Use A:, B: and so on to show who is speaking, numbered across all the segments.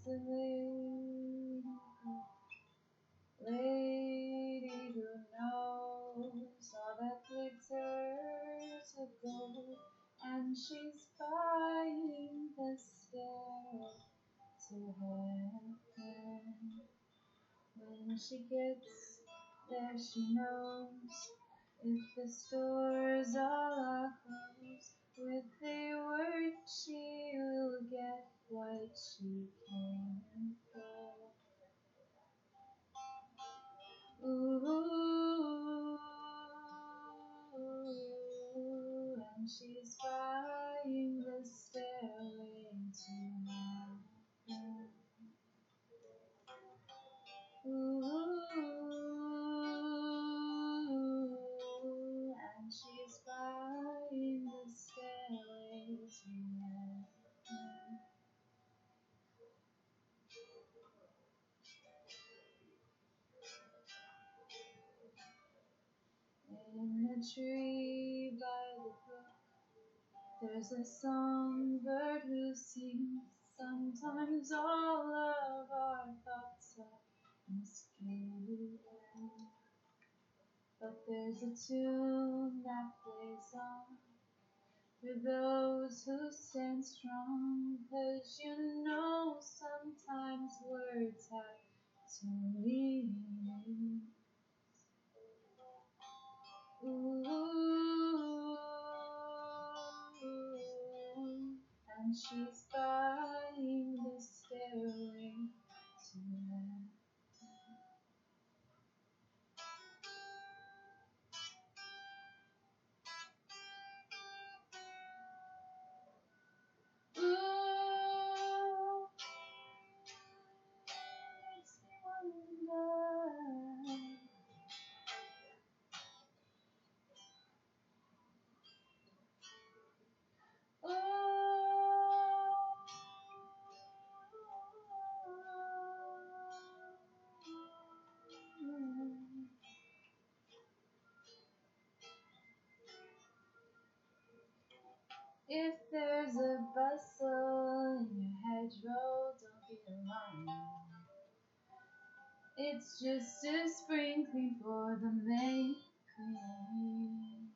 A: the lady who knows all that glitters of gold, and she's buying the stair to heaven. When she gets there, she knows if the stores all are closed, with a word she will get what she came for. Ooh, and she's buying the stairway to heaven. Ooh, and she's buying the stairway to heaven. In a tree by the brook, there's a songbird who sings. Sometimes all of our thoughts are misgiven, but there's a tune that plays on for those who stand strong, 'cause you know sometimes words have two meanings. Ooh, and she's buying the stairway to heaven. Ooh, makes me wonder. If there's a bustle in your hedgerow, don't be alarmed. It's just a sprinkling for the May Queen.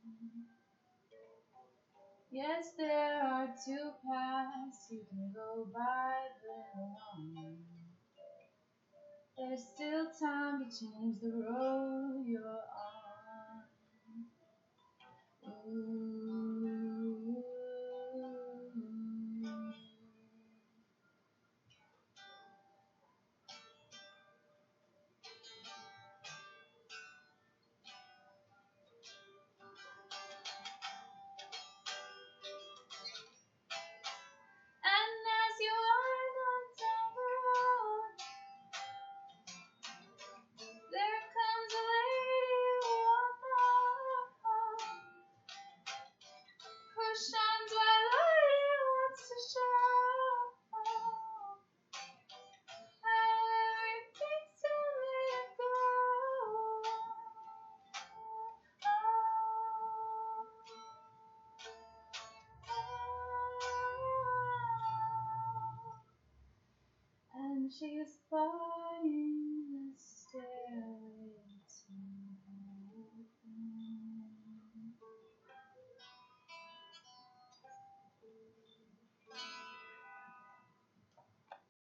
A: Yes, there are two paths you can go by, but alone. There's still time to change the road you're on. Ooh. And as you ride on down the road, there comes a lady on the who shines while light wants to show. Everything's to let go. And she's buying the stairway.